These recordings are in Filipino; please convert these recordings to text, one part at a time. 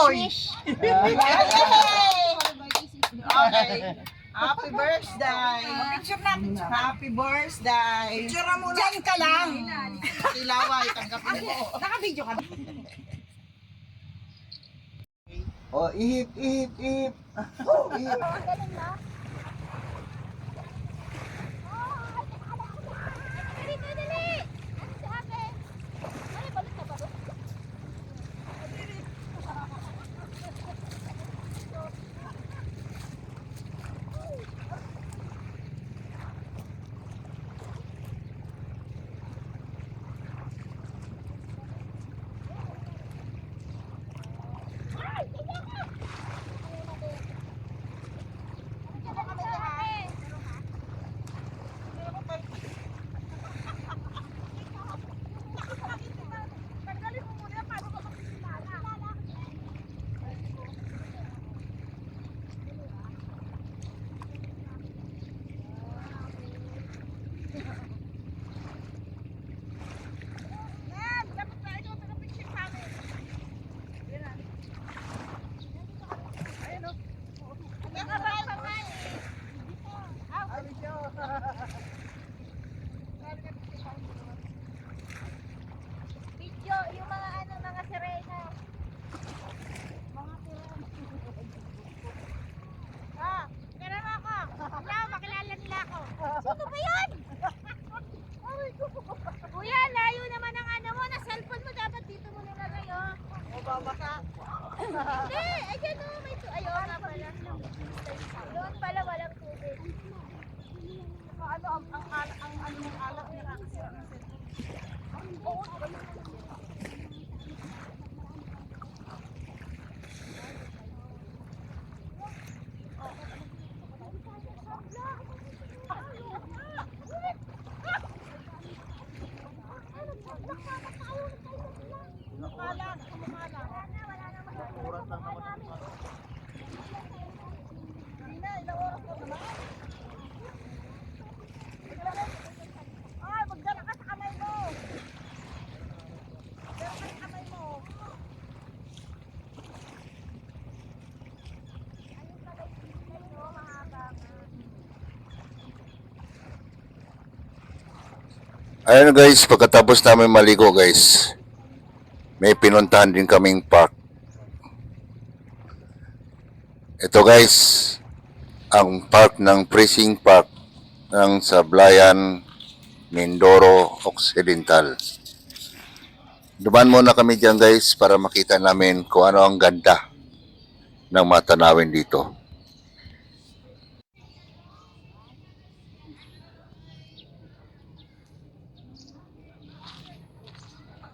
Oy! Yay! Okay. Happy birthday! Picture natin. Happy birthday! Picture mo na. Diyan ka lang! Silaway, tanggapin mo. Naka-video ka. Oh, ihip, ihip, ihip. Ihip. Video, yung mga ano, mga sirena. Mga sirena. Ah, tara mo ako. Hello, makilala nila ako. Sino ba yun? Kuya, layo naman ang ano mo. Na cellphone mo dapat dito mo nilagay, oh. O, babasa. Hindi, ayan oh, may ayun nga pala. Doon pala walang tubig. Ano, ang alak niya nakasira ng cellphone. Ay, magdala ka sa kamay mo. Magdala ka sa kamay mo. Ayun pala yung tingin mo, mahaba nga. Ayun guys, pagkatapos namin maligo guys, may pinuntahan din kaming park. Ito guys, ang park ng Precinct Park ng Sablayan, Mindoro Occidental. Dumaan muna kami dyan guys para makita namin kung ano ang ganda ng matanawin dito.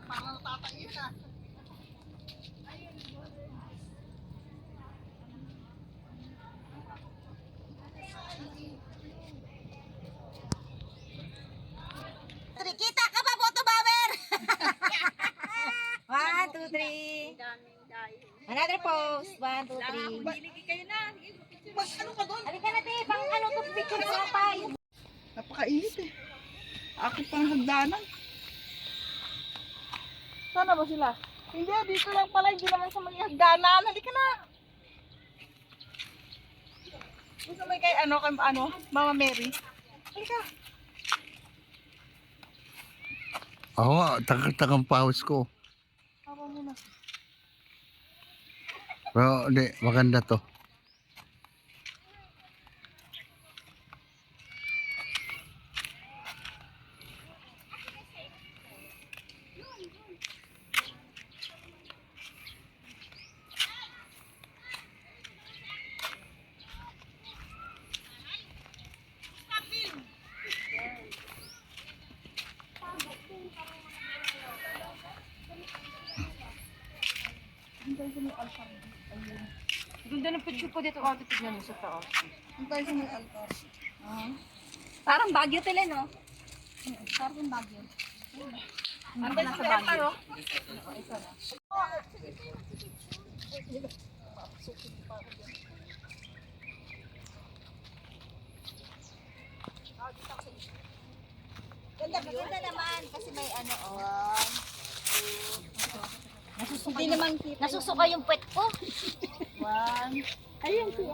Parang natatayin na. Kita ka ba, Boto Bomber? 1, 2, 3. Another pose. 1, 2, 3. Mas ano ka doon? Halika na, te. Pang ano to, picture sa tayo. Napakainit eh. Akit pang hagdanan. Sana ba sila? Hindi, dito lang pala. Hindi naman sa mga hagdanan. Halika na. Gusto mo kay Mama Mary? Halika. Oo, takang pawis ko. Hawa muna. Pero hindi, maganda to. Ganda ng picture ko dito. Ate, tignan mo sa taas. Ang tayo sa may altar. Parang Baguio tila, no? Parang Baguio. Ang ganda sa Baguio. Ganda naman kasi may ano, oh. Nasusuka Hindi yung, naman kita. nasusuka yung puwet ko. One. Ayun, siya.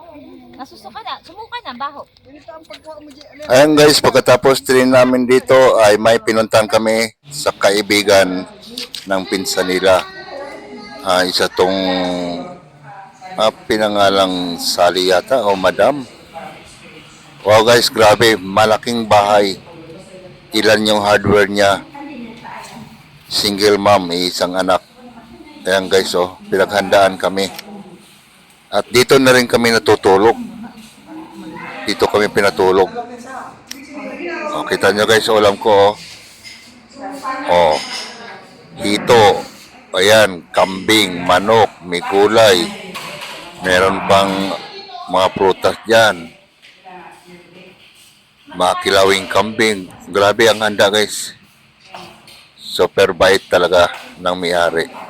Nasusuka na. Sumuka na, baho. Ito ang pagkaon mo dyan. Ayan guys, pagkatapos train namin dito ay may pinuntan kami sa kaibigan ng pinsan nila. Isa tong pinangalang Sally yata o Madam. Wow guys, grabe, malaking bahay. Ilan yung hardware niya. Single mom, isang anak. Ayan guys, oh, pinaghandaan kami. At dito na rin kami natutulog. Dito kami pinatulog. Oh, kita nyo guys, ulam ko, oh. Oh, hito. Ayan, kambing, manok, may gulay. Meron pang mga prutas dyan. Mga kilawing kambing. Grabe ang handa guys. Super bait talaga ng may-ari.